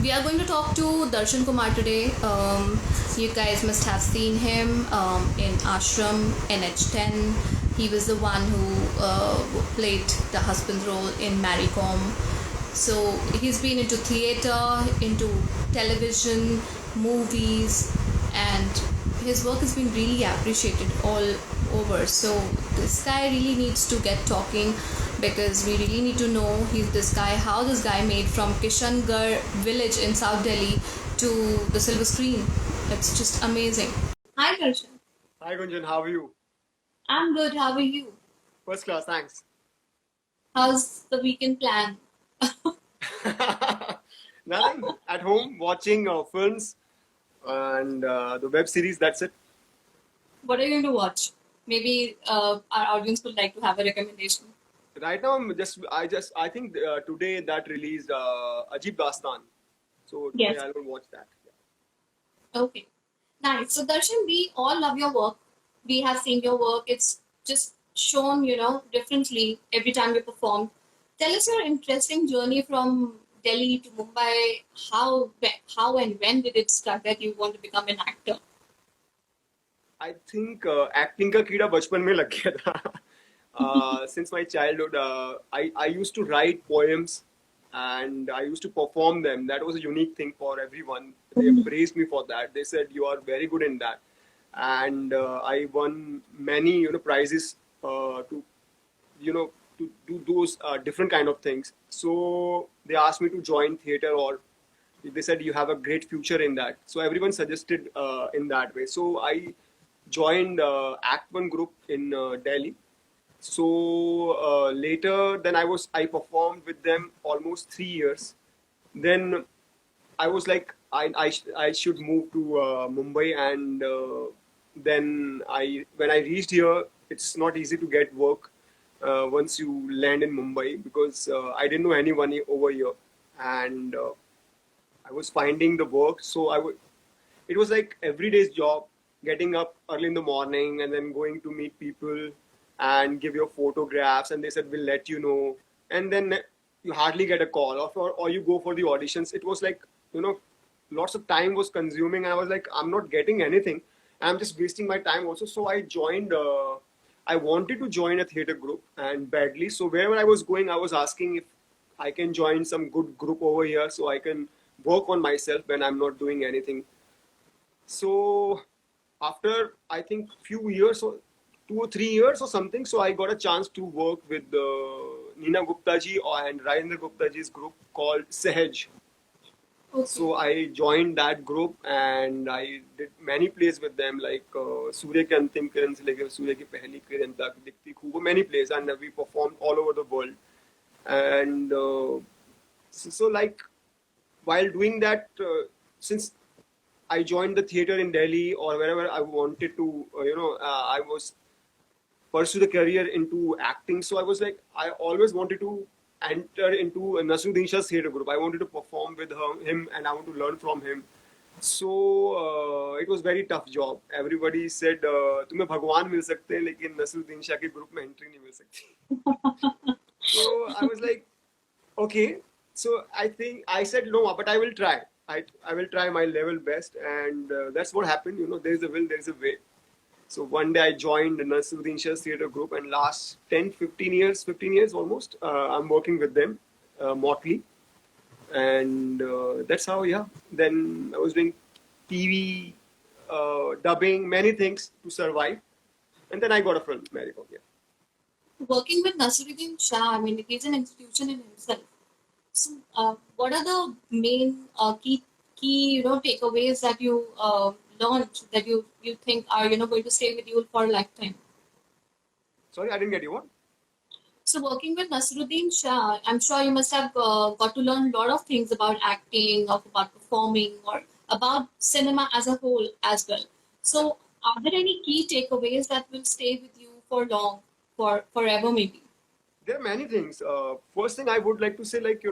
We are going to talk to Darshan Kumar today. You guys must have seen him in Ashram NH10. He was the one who played the husband role in Mary Kom. So he's been into theatre, into television, movies, and his work has been really appreciated all over. So this guy really needs to get talking, because we really need to know how this guy made from Kishangarh village in South Delhi to the silver screen. It's just amazing. Hi Darshan. Hi Gunjan, how are you? I'm good. How are you? First class, thanks. How's the weekend plan? Nothing. At home, watching films and the web series. That's it. What are you going to watch? Maybe our audience would like to have a recommendation. Right now, I think today that released Ajib Dastan. So today Yes. I will watch that. Okay. Nice. So Darshan, we all love your work. We have seen your work. It's just shown, differently every time you perform. Tell us your interesting journey from Delhi to Mumbai. How and when did it start that you want to become an actor? I think acting का कीड़ा बचपन में लग गया था. Since my childhood, I used to write poems and I used to perform them. That was a unique thing for everyone. They praised me for that. They said you are very good in that, and I won many prizes to to do those different kind of things. So they asked me to join theater, or they said you have a great future in that. So everyone suggested in that way. So I joined Act One group in Delhi. So later, then I performed with them almost 3 years. Then I was like, I should move to Mumbai, and then when I reached here, it's not easy to get work once you land in Mumbai, because I didn't know anyone over here, and I was finding the work. So it was like everyday's job, getting up early in the morning and then going to meet people and give your photographs, and they said we'll let you know, and then you hardly get a call, or you go for the auditions. It was like, lots of time was consuming, and I was like, I'm not getting anything, I'm just wasting my time also. So I wanted to join a theater group, and badly. So wherever I was going, I was asking if I can join some good group over here, so I can work on myself when I'm not doing anything. So after, I think, few years, or 2 or 3 years or something, so I got a chance to work with Nina Gupta ji and Rajendra Gupta ji's group called Sehaj. Okay. So I joined that group and I did many plays with them, like Surya Ke Antim Kiran se leke Surya Ki Pehli Kiran tak, Dikhti Khoob, many plays, and we performed all over the world. And so like, while doing that, since I joined the theater in Delhi or wherever I wanted to, I was pursue the career into acting. So I was like, I always wanted to enter into Nasruddin Shah's theater group. I wanted to perform with him, and I want to learn from him. So it was very tough job. Everybody said तुम्हें भगवान मिल सकते हैं, लेकिन नसरुद्दीन शाह के group में entry नहीं मिल सकती. So I was like, okay. So I think I said no, but I will try. I will try my level best, and that's what happened. There is a will, there is a way. So one day I joined Nasruddin Shah's theater group, and last 10, 15 years almost, I'm working with them, motley. And that's how, yeah. Then I was doing TV, dubbing, many things to survive. And then I got a film, Marigold, yeah. Working with Nasruddin Shah, I mean, it is an institution in himself. So, what are the main key takeaways that you learned that you think are going to stay with you for a lifetime? Sorry, I didn't get you. What? So, working with Nasruddin Shah, I'm sure you must have got to learn a lot of things about acting, about performing, or about cinema as a whole as well. So, are there any key takeaways that will stay with you for long, for forever maybe? There are many things. First thing I would like to say, like,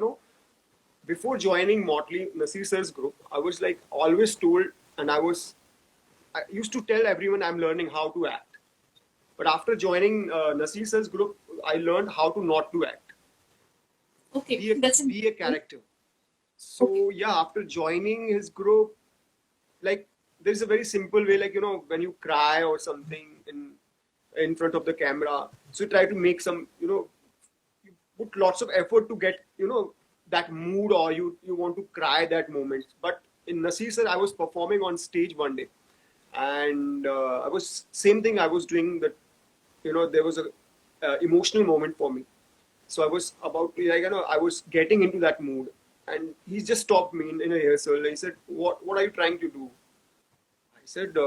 before joining Motley, Nasir sir's group, I was like always told, and I used to tell everyone I'm learning how to act. But after joining Nasir sir's group, I learned how to not to act. Okay, Be a character. So yeah, after joining his group, like there's a very simple way, like when you cry or something in front of the camera, so you try to make some, you put lots of effort to get that mood, or you want to cry that moment. But in Nasir sir, I was performing on stage one day, and I was same thing I was doing that. There was a emotional moment for me, so I was about to, like, I was getting into that mood, and he just stopped me in a rehearsal. He said, "What are you trying to do?" I said,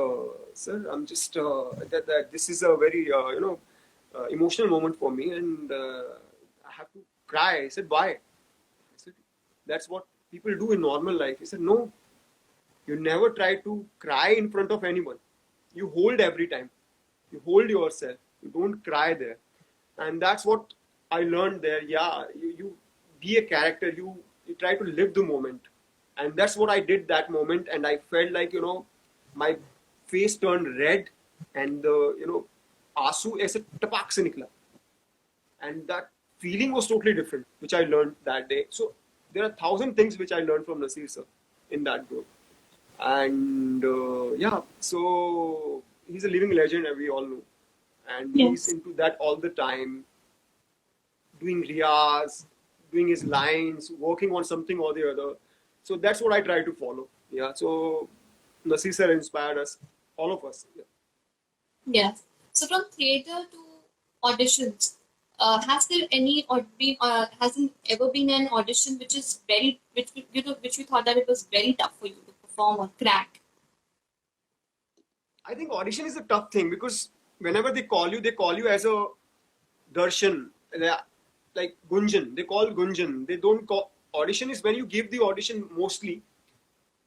"Sir, I'm just that this is a very emotional moment for me, and I have to cry." I said, "Why?" I said, "That's what people do in normal life." He said, "No, you never try to cry in front of anyone. You hold every time. You hold yourself. You don't cry there." And that's what I learned there. Yeah, you be a character. You try to live the moment, and that's what I did that moment. And I felt like my face turned red, and the आंसू ऐसे टपाक से निकला, and that feeling was totally different, which I learned that day. So there are 1,000 things which I learned from Nasir sir in that group, and yeah, so he's a living legend, we all know, and he's Yes. into that all the time, doing riyaz, doing his lines, working on something or the other. So that's what I try to follow. Yeah. So Nasir sir inspired us, all of us. Yeah. Yes. So from theater to auditions, has there any or been hasn't ever been an audition which is very which you thought that it was very tough for you to perform or crack? I think audition is a tough thing because whenever they call you as a darshan, like Gunjan. They call Gunjan. They don't call audition is when you give the audition mostly,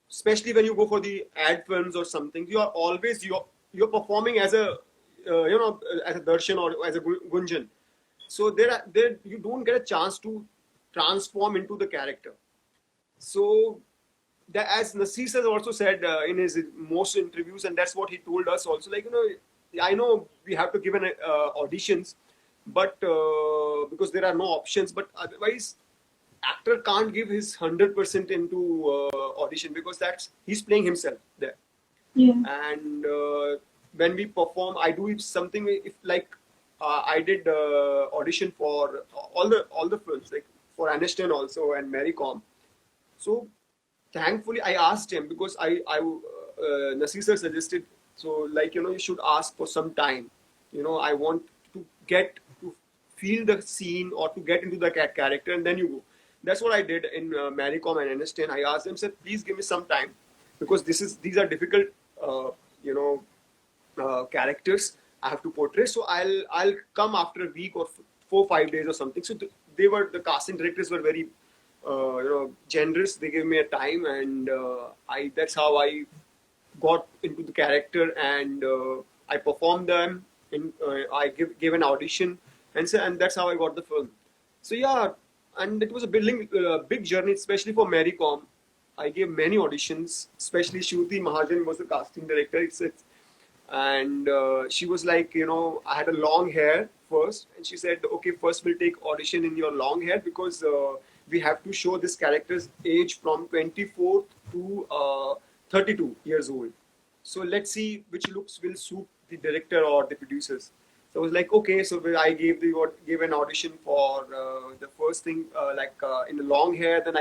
especially when you go for the ad films or something. You are always you're performing as a as a darshan or as a Gunjan. So there you don't get a chance to transform into the character. So that, as Naseer has also said in his most interviews, and that's what he told us also. Like I know we have to give an auditions, but because there are no options. But otherwise, actor can't give his 100% into audition because that's he's playing himself there. Yeah. And when we perform, I do something if like I did audition for all the films like for Aniston also and Mary Com. So thankfully I asked him because Nasir sir suggested, so like you should ask for some time. I want to get to feel the scene or to get into the character, and then you go. That's what I did in Maricom and Aniston. I asked him, said, please give me some time because these are difficult you know characters I have to portray. So I'll come after a week or 4 5 days or something. So the casting directors were very generous. They gave me a time, and I that's how I got into the character, and I performed them. I gave an audition, and that's how I got the film. So yeah, and it was a big journey, especially for Mary Com. I gave many auditions, especially Shruti Mahajan was the casting director. And she was like, I had a long hair first, and she said, okay, first we'll take audition in your long hair because we have to show this character's age from 24 to 32 years old. So let's see which looks will suit the director or the producers. So I was like, okay. So I gave an audition for the first thing, in the long hair. Then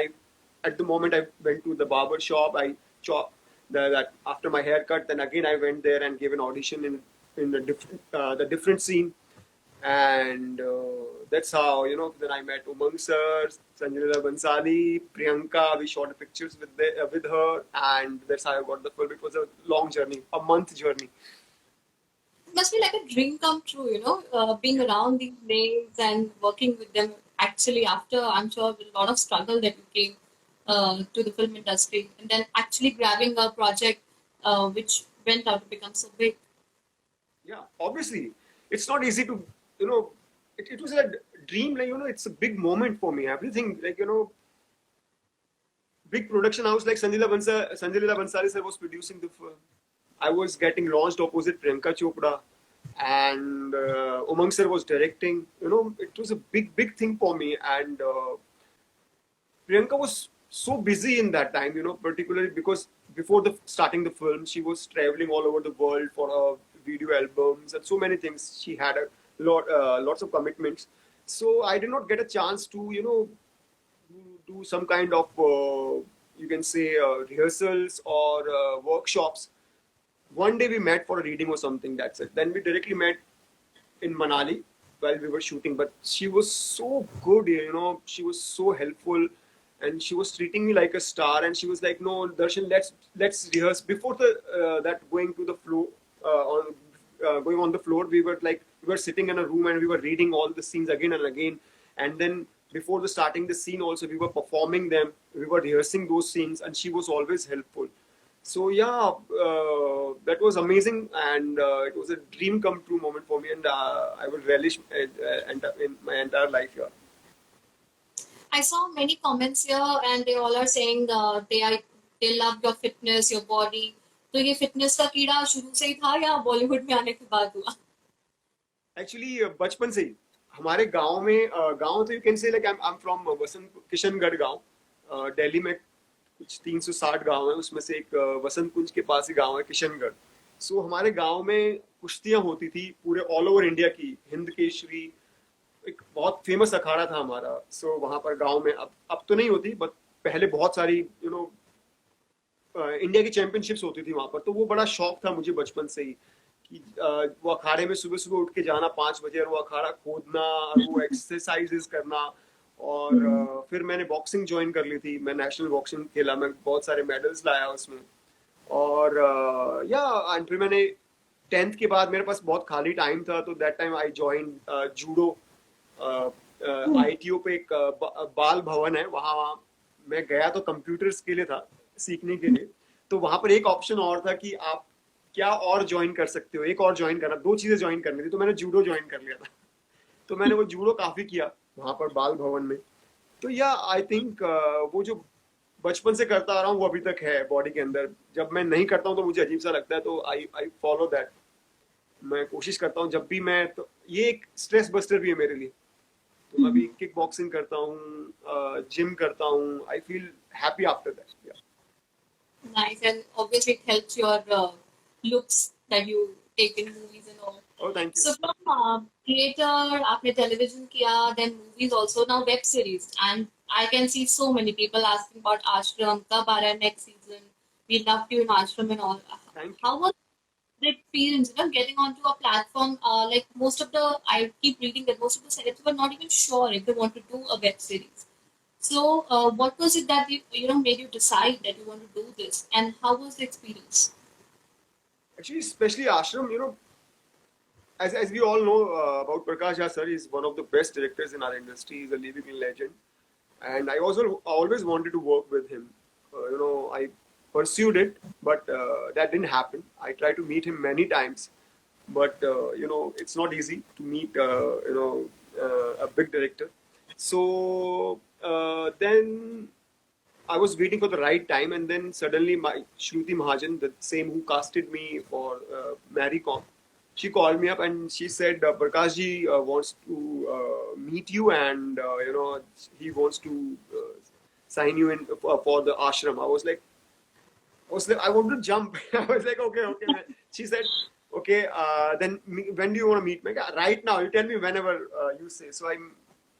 at the moment I went to the barber shop. I chopped that after my haircut. Then again I went there and gave an audition in the different scene, and that's how then I met Umang sir, Sanjana Bansali, Priyanka. We shot pictures with her, and that's how I got the film. It was a long journey, a month journey. It must be like a dream come true, being around these names and working with them. Actually, after I'm sure a lot of struggle that you came to the film industry, and then actually grabbing a project which went out to become so big. Yeah, obviously, it's not easy to you know. It was a dream, like it's a big moment for me. Everything like big production house like Sanjay Leela Bhansali sir was producing the film. I was getting launched opposite Priyanka Chopra, and Umang sir was directing. It was a big thing for me, and Priyanka was so busy in that time, you know, particularly because before the starting the film, she was traveling all over the world for her video albums and so many things. She had a lots of commitments. So I did not get a chance to, you know, do some kind of, you can say, rehearsals or workshops. One day we met for a reading or something, that's it. Then we directly met in Manali while we were shooting. But she was so good, you know, she was so helpful and she was treating me like a star. And she was like, no, Darshan, let's rehearse. Before the that going to the floor, going on the floor, we were sitting in a room and we were reading all the scenes again and again. And then before the starting the scene also, we were performing them, we were rehearsing those scenes, and she was always helpful. So yeah, that was amazing, and it was a dream come true moment for me, and I will relish it in my entire life here. I saw many comments here, and they all are saying they love your fitness, your body. तो ये fitness का कीड़ा शुरू से ही था या बॉलीवुड में आने के बाद हुआ? एक्चुअली बचपन से ही हमारे गांव में, गांव तो you can say like I am from Vasant Kishangarh गांव, दिल्ली में कुछ 360 गांव है, उसमें से एक वसंत कुंज के पास ही गांव है किशनगढ़. सो हमारे गांव में कुश्तियां होती थी पूरे ऑल ओवर इंडिया की. हिंद केसरी एक बहुत फेमस अखाड़ा था हमारा. सो वहां पर गांव में अब तो नहीं होती, बट पहले बहुत सारी यू नो इंडिया की चैंपियनशिप्स होती थी वहां पर. तो वो बड़ा शौक था मुझे बचपन से ही कि वो अखाड़े में सुबह सुबह उठ के जाना 5 बजे और वो अखाड़ा खोदना और वो एक्सरसाइजेस करना. और फिर मैंने बॉक्सिंग ज्वाइन कर ली थी. मैं नेशनल बॉक्सिंग खेला, मैं बहुत सारे मेडल्स लाया उसमें. और या एंड फिर मैंने 10th के बाद मेरे पास बहुत खाली टाइम था, तो that time I join judo. ITO पे एक बाल भवन है, वहाँ मैं गया तो कंप्यूटर्स के लिए था सीखने के लिए. तो वहां पर एक ऑप्शन और था कि आप क्या और ज्वाइन कर सकते हो, एक और ज्वाइन करना, 2 चीजें ज्वाइन करनी थी. तो मैंने जूडो ज्वाइन कर लिया था. तो मैंने वो जूडो काफी किया वहां पर बाल भवन में. तो या आई थिंक वो जो बचपन से करता आ रहा हूँ वो अभी तक है बॉडी के अंदर. जब मैं नहीं करता हूँ तो मुझे अजीब सा लगता है, तो आई फॉलो दैट. मैं कोशिश करता हूँ जब भी मैं, तो ये एक स्ट्रेस बस्टर भी है मेरे लिए. तो मैं भी किक बॉक्सिंग करता हूँ, जिम करता हूँ. I feel happy after that. Nice, and obviously it helps your looks that you take in movies and all. Oh, thank you. So from theater, आपने television किया, then movies also, now web series, and I can see so many people asking about Ashram. कब आ रहा है next season? We loved you in Ashram and all. Thank you. How was the experience, you know, getting onto a platform? Like most of the, I keep reading that most of the celebs were not even sure if they want to do a web series. So, what was it that you know made you decide that you want to do this, and how was the experience? Actually, especially Ashram, you know, as we all know about Prakash Jha sir, he's one of the best directors in our industry. He's a living legend, and I also always wanted to work with him. You know, I pursued it, but that didn't happen. I tried to meet him many times, but you know, it's not easy to meet you know a big director. So then I was waiting for the right time, and then suddenly my Shruti Mahajan, the same who casted me for Marycom, she called me up and she said, Prakash ji wants to meet you, and you know, he wants to sign you in for the ashram. I was like, I want to jump. I was like, okay. She said, okay, then when do you want to meet me? Right now, you tell me whenever you say. So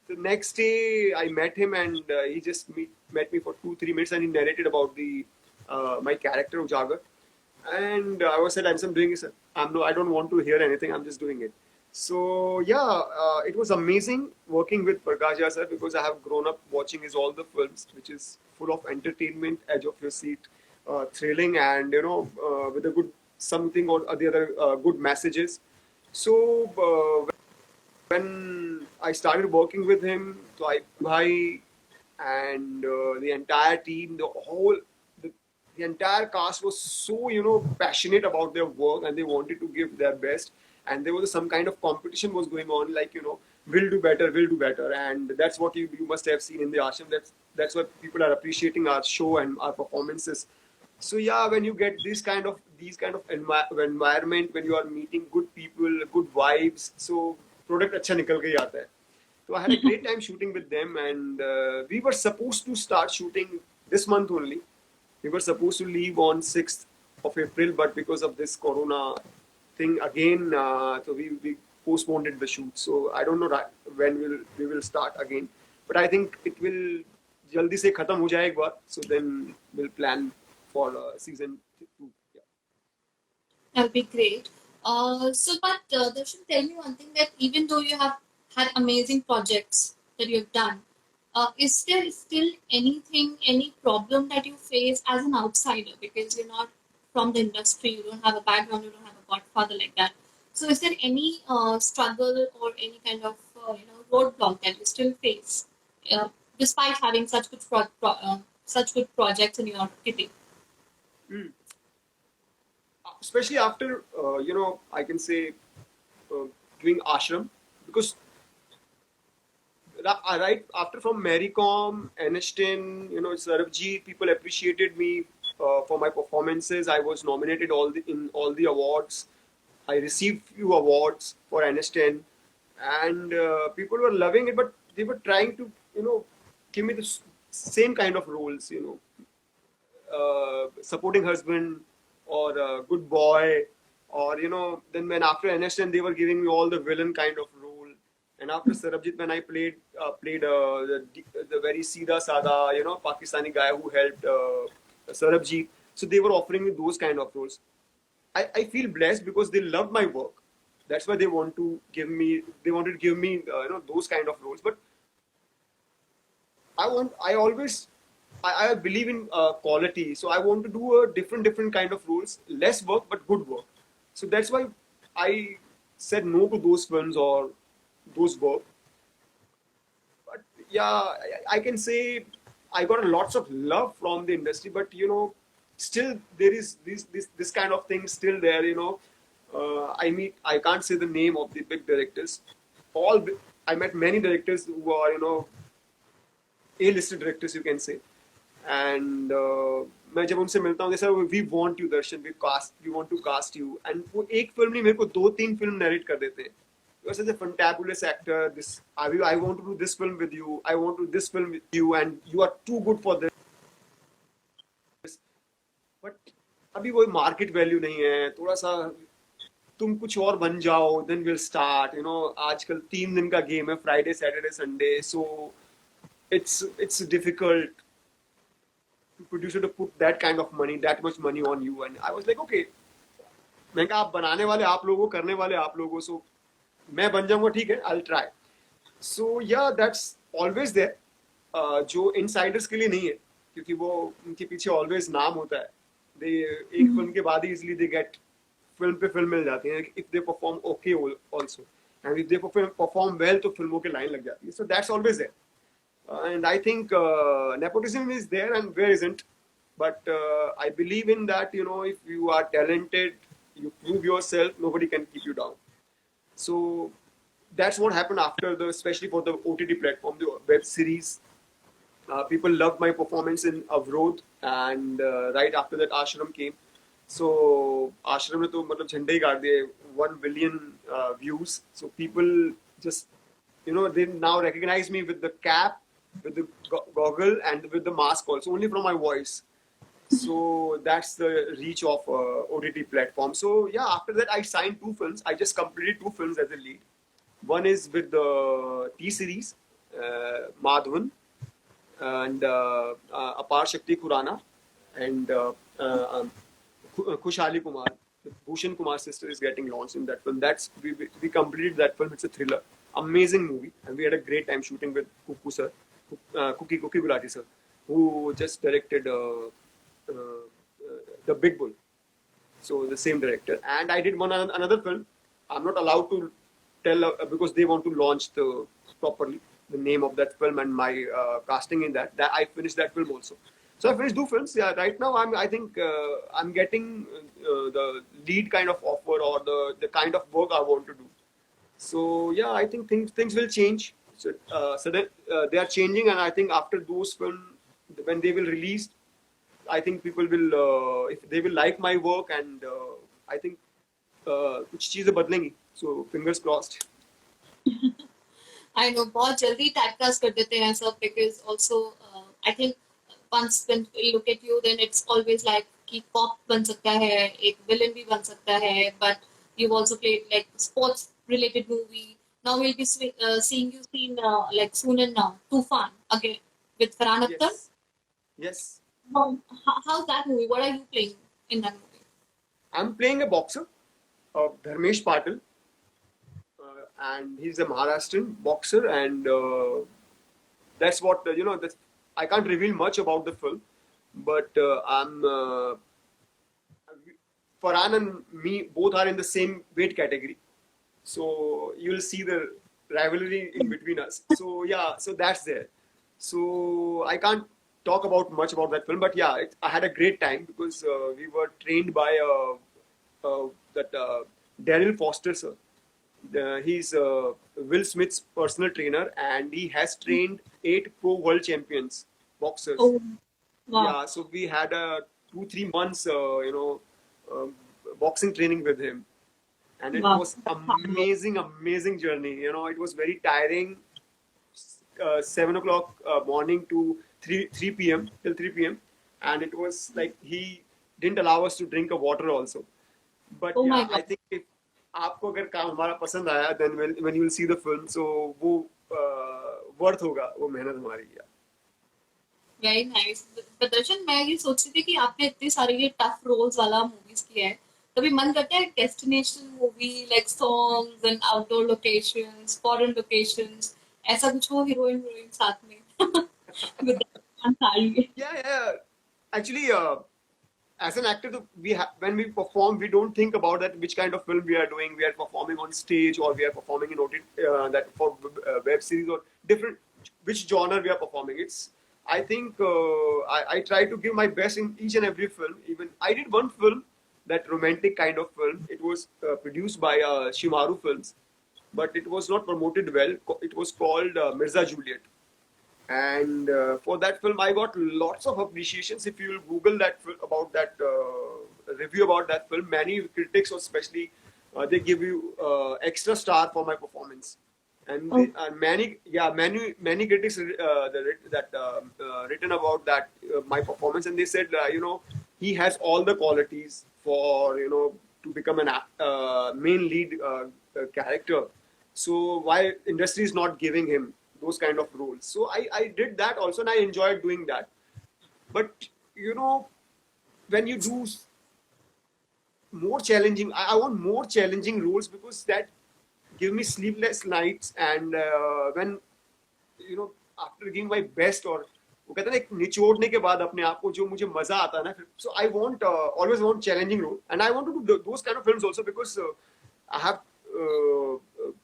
the next day I met him, and he just met me for 2-3 minutes, and he narrated about the my character Ujagar. And I was said, I'm doing this. I don't want to hear anything. I'm just doing it. So yeah, it was amazing working with Prakash Jha sir, because I have grown up watching his all the films, which is full of entertainment, edge of your seat, thrilling, and you know, with a good something or the other good messages. So when I started working with him, so Bhai and the entire team, the entire cast was so, you know, passionate about their work, and they wanted to give their best. And there was some kind of competition was going on, like, you know, we'll do better. And that's what you must have seen in the ashram. That's what people are appreciating our show and our performances. So yeah, when you get these kind of environment, when you are meeting good people, good vibes, so product अच्छा निकल के ही आता है. So I had a great time shooting with them, and we were supposed to start shooting this month only. We were supposed to leave on 6th of April, but because of this corona thing again, so we postponed the shoot. So I don't know when we will start again. But I think it will जल्दी से खत्म हो जाए एक बार. So then we'll plan for season 2. Yeah. That'll be great. Darshan, tell me one thing, that even though you have had amazing projects that you've done, is there still anything, any problem that you face as an outsider, because you're not from the industry, you don't have a background, you don't have a godfather like that. So, is there any struggle or any kind of roadblock that you still face, despite having such such good projects in your kitty? Mm. Especially after I can say doing ashram, because right after from Marycom, NH10, Sarabjit, people appreciated me for my performances. I was nominated in all the awards. I received few awards for NH10, and people were loving it, but they were trying to give me the same kind of roles, supporting husband or good boy, or then when after NH10 they were giving me all the villain kind of role. And after Sarabjit, when I played the very Sida Sada, Pakistani guy who helped Sarabjit, so they were offering me those kind of roles. I feel blessed because they loved my work. That's why they wanted to give me those kind of roles. But I believe in quality, so I want to do a different kind of roles, less work but good work. So that's why I said no to those films or those work. But yeah, I can say I got lots of love from the industry, but still there is this kind of thing still there. I can't say the name of the big directors. I met many directors who are A-listed directors, you can say. And मैं जब उनसे मिलता हूँ, they say we want you Darshan, we want to cast you. And वो एक film नहीं, मेरे को 2-3 फिल्म narrate कर देते हैं. You are such a fantabulous actor. I want to do this film with you. I want to do this film with you, and you are too good for this. But अभी वो market value नहीं है. थोड़ा सा तुम कुछ और बन जाओ, then we'll start. आजकल 3 दिन का game है, Friday, Saturday, Sunday. So it's difficult to producer to put that much money on you. And I was like, okay, मैं कहा आप बनाने वाले आप लोगों, करने वाले आप लोगों, so मैं बन जाऊंगा, ठीक है, I'll try. So yeah, that's always there. जो insiders के लिए नहीं है, क्योंकि वो उनके पीछे always नाम होता है. एक फिल्म के बाद ही easily they get फिल्म पे फिल्म मिल जाती है. If they perform okay also, and if they perform well, तो फिल्मों के line लग जाती है. So that's always there. And I think nepotism is there, and where isn't. But I believe in that, if you are talented, you prove yourself, nobody can keep you down. So that's what happened after especially for the OTT platform, the web series. People loved my performance in Avrod, and right after that Ashram came. So Ashram ने तो मतलब झंडे ही गाड़ दिए, 1 billion views. So people just they now recognize me with the cap, with the goggle, and with the mask also, only from my voice. So that's the reach of OTT platform. So yeah, after that I signed 2 films. I just completed 2 films as a lead. One is with the T series, Madhavan, and Apar Shakti Khurana, and Khushali Kumar. Bhushan Kumar's sister is getting launched in that film. We completed that film. It's a thriller, amazing movie, and we had a great time shooting with Kuku sir, Cookie Gulati sir, who just directed The Big Bull. So the same director. And I did another film. I'm not allowed to tell because they want to launch properly the name of that film and my casting in that. That I finished that film also. So I finished 2 films. Yeah, right now I think I'm getting the lead kind of offer, or the kind of work I want to do. So yeah, I think things will change. So they are changing, and I think after those films, when they will release, I think people will if they will like my work, and I think कुछ चीजें बदलेंगी. So fingers crossed. I know बहुत जल्दी typecast कर देते हैं सब, because also I think once when we look at you, then it's always like कि cop बन सकता है, एक villain भी बन सकता है, but you've also played like sports related movie. Now we'll be seeing you like soon in Tufan again with Farhan Akhtar. Yes, yes. How's that movie? What are you playing in that movie? I'm playing a boxer, Dharmesh Patil, and he's a Maharashtrian boxer, and that's what That's, I can't reveal much about the film, but I'm Farhan and me both are in the same weight category, so you'll see the rivalry in between us. So yeah, so that's there. So I can't talk about much about that film, but yeah, I had a great time because we were trained by that Daryl Foster sir. He's Will Smith's personal trainer, and he has trained 8 pro world champions boxers. Oh, wow. Yeah, so we had a 2-3 months, boxing training with him, and it Wow. was amazing journey. It was very tiring. 7 o'clock morning to 3 p.m. till 3 p.m. and it was like he didn't allow us to drink a water also. But Oh my yeah, I God. think if आपको अगर काम हमारा पसंद आया, then when you will see the film, so वो worth होगा वो मेहनत हमारी. Yeah. Very nice. प्रदर्शन, मैं ये सोच रही थी कि आपने इतने सारे ये टफ रोल्स वाला मूवीज किया है, कभी मन करता है destination movie like songs and outdoor locations, foreign locations, ऐसा कुछ हो हीरोइन हीरोइन साथ में with sari? Yeah. Actually, as an actor, when we perform, we don't think about that which kind of film we are doing. We are performing on stage, or we are performing in OTT, that for web series, or different which genre we are performing. I think I try to give my best in each and every film. Even I did one film, that romantic kind of film. It was produced by Shimaru Films, but it was not promoted well. It was called Mirza Juliet. And for that film, I got lots of appreciations. If you Google about that review about that film, many critics, or especially, they give you extra star for my performance. And Oh, many critics written about that my performance, and they said he has all the qualities for to become an main lead character. So why industry is not giving him those kind of roles? So I did that also, and I enjoyed doing that. But when you do more challenging, I want more challenging roles, because that give me sleepless nights. And when after giving my best, और वो कहते हैं ना, एक निचोड़ने के बाद अपने आप को जो मुझे मजा आता है ना, so I want always want challenging role, and I want to do those kind of films also, because I have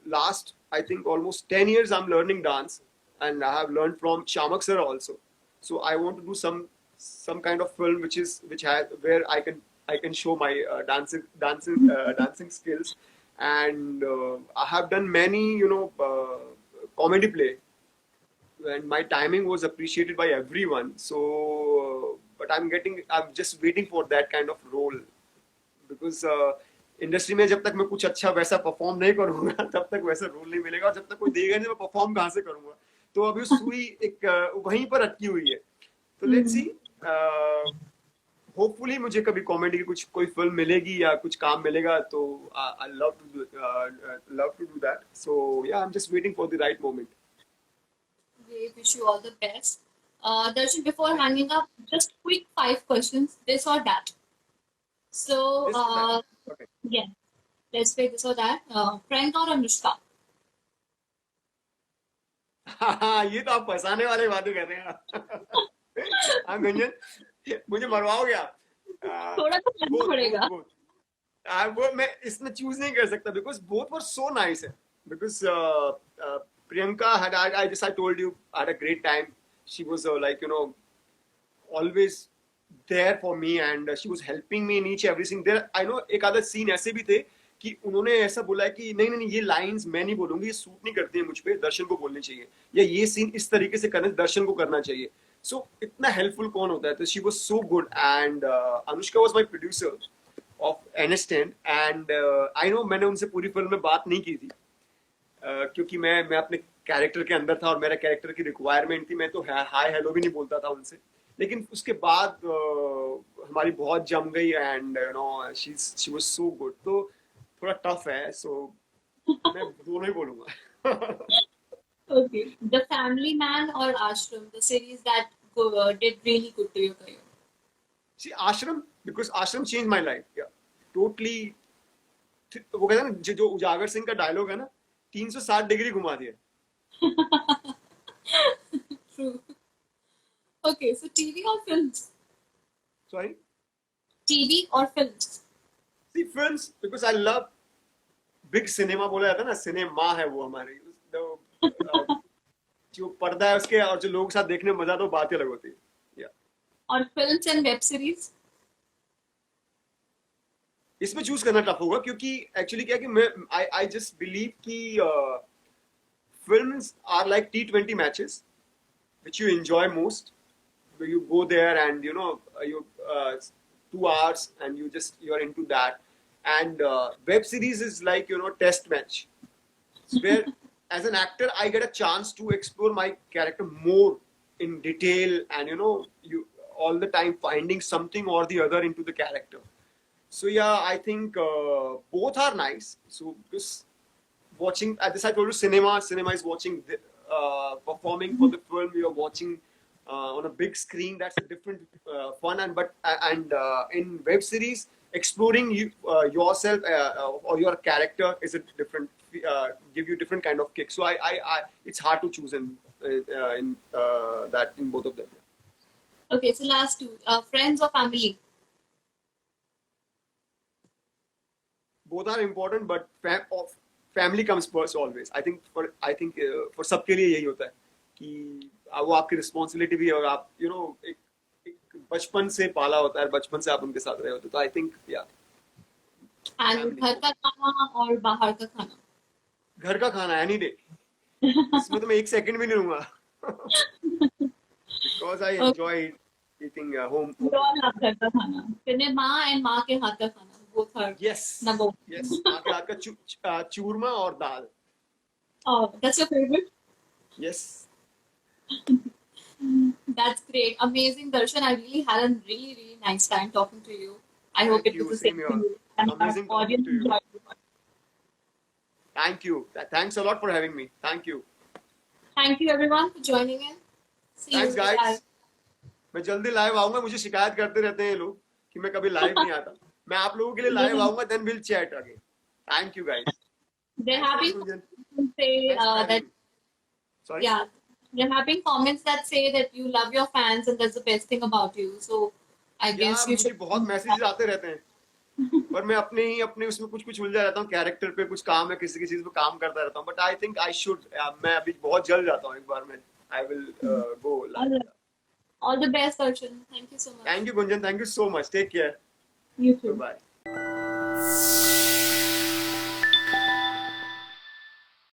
last, I think, almost 10 years I'm learning dance, and I have learned from Shamak sir also. So I want to do some kind of film which has where I can show my dancing skills. And I have done many comedy play, and my timing was appreciated by everyone. So but I'm just waiting for that kind of role, because industry में जब तक मैं कुछ अच्छा वैसा perform नहीं करूंगा, तब तक वैसा रोल नहीं मिलेगा, और जब तक कोई देगा नहीं, मैं परफॉर्म कहाँ से करूंगा? तो अभी सुई एक वहीं पर अटकी हुई है. तो लेट्स सी, होपफुली मुझे कभी कॉमेडी की कोई फिल्म मिलेगी या कुछ काम मिलेगा, तो I love to do that. So yeah, I am just waiting for the right moment. we wish you all the best. Darshan, before hanging up, just quick 5 questions, this or that. So, this और that. Okay. yeah, let's play this or that. Priyanka or Anushka? ये तो आप फंसाने वाले बातें कर रहे हैं. हाँ गुंजन, मुझे मरवाओगे आप. थोड़ा तो करना पड़ेगा. वो मैं इसमें चूज नहीं कर सकता, because both were so nice. Because Priyanka I told you, I had a great time. She was always there for me, and she was helping me in everything. There, I know एक आधा scene ऐसे भी थे कि उन्होंने ऐसा बोला है कि नहीं ये लाइंस मैं नहीं बोलूंगी, ये सूट नहीं करती है मुझ पे, दर्शन को बोलनी चाहिए, या ये सीन इस तरीके से करना दर्शन को करना चाहिए. सो इतना हेल्पफुल कौन होता है? तो she was so good. And Anushka was my producer of NS10, and I know मैंने उनसे पूरी फिल्म में बात नहीं की थी, क्योंकि मैं अपने कैरेक्टर के अंदर था, और मेरा कैरेक्टर की रिक्वायरमेंट थी. मैं तो हाय हेलो भी नहीं बोलता था उनसे. लेकिन उसके बाद हमारी बहुत जम गई and you know she was so good, तो थोड़ा टफ है, सो मैं दोनों ही बोलूंगा. Okay. The Family Man or Ashram, the series that did really good to your career. See, Ashram, because Ashram changed my life. Yeah, totally. वो कहते हैं ना जो उजागर सिंह का डायलॉग है ना, 360 डिग्री घुमा दिया. True. Okay, so TV or films? Sorry. TV or films? See, films, because I love big cinema. बोला जाता है ना, सिनेमा है वो हमारी. जो पर्दा है उसके और जो लोग साथ देखने में मजा, तो बात ही अलग होती है. Yeah. Or films and web series? इसमें चूज करना टफ होगा, क्योंकि एक्चुअली क्या है कि मैं आई जस्ट बिलीव कि films are like T20 matches which you enjoy most, where you go there and you know you 2 hours and you're into that, and web series is like, you know, test match where as an actor I get a chance to explore my character more in detail, and you know, you all the time finding something or the other into the character. So yeah, I think both are nice. So because watching, at this I told you, cinema is watching performing for the film. You're watching on a big screen. That's a different fun. And in web series, exploring yourself or your character is a different give you different kind of kick. So I it's hard to choose in that in both of them. Okay, so last two. Friends or family? Both are important, but family comes first always. I think for सबके लिए यही होता है कि वो आपकी responsibility भी है, और आप यू नो एक बचपन से पाला होता है, बचपन से आप उनके साथ रहे होते, तो आई थिंक या And घर का खाना और बाहर का खाना? घर का खाना एनी डे. इसमें तो मैं एक सेकंड भी नहीं लूंगा, because I enjoy eating home. We all love घर का खाना. सिनेमा and माँ के हाथ का खाना. Both are yes number one. Yes, माँ के हाथ का चूरमा और दाल. Oh, that's your favorite? Yes. That's great. Amazing, Darshan. I really had a really nice time talking to you. I hope Thank it was you, the same same to here. you. And Amazing our talking audience to you. enjoyed it. Thank you. Thanks a lot for having me. Thank you. Thank you, everyone, for joining in. See Thanks, you guys. guys. मैं जल्दी live आऊंगा. मुझे शिकायत करते रहते हैं ये लोग कि मैं कभी लाइव नहीं आता. मैं आप लोगों के लिए लाइव आऊंगा, then we'll chat again. Thank you, guys. They're having Gunjan. comments say Thanks for having that, me. Sorry. yeah, they're having comments that say that you love your fans and that's the best thing about you. So I यार guess you मुझे should. बहुत messages आते रहते हैं, पर मैं अपने उसमें कुछ उलझा रहता हूँ. कैरेक्टर पे कुछ काम है, किसी चीज पे काम करता रहता हूँ. But I think I should, मैं अभी बहुत जल्द जाता हूँ एक बार में. I will go live. All the best, Darshan. Thank you so much. Thank you Gunjan. Thank you so much. Take care. You too. Bye.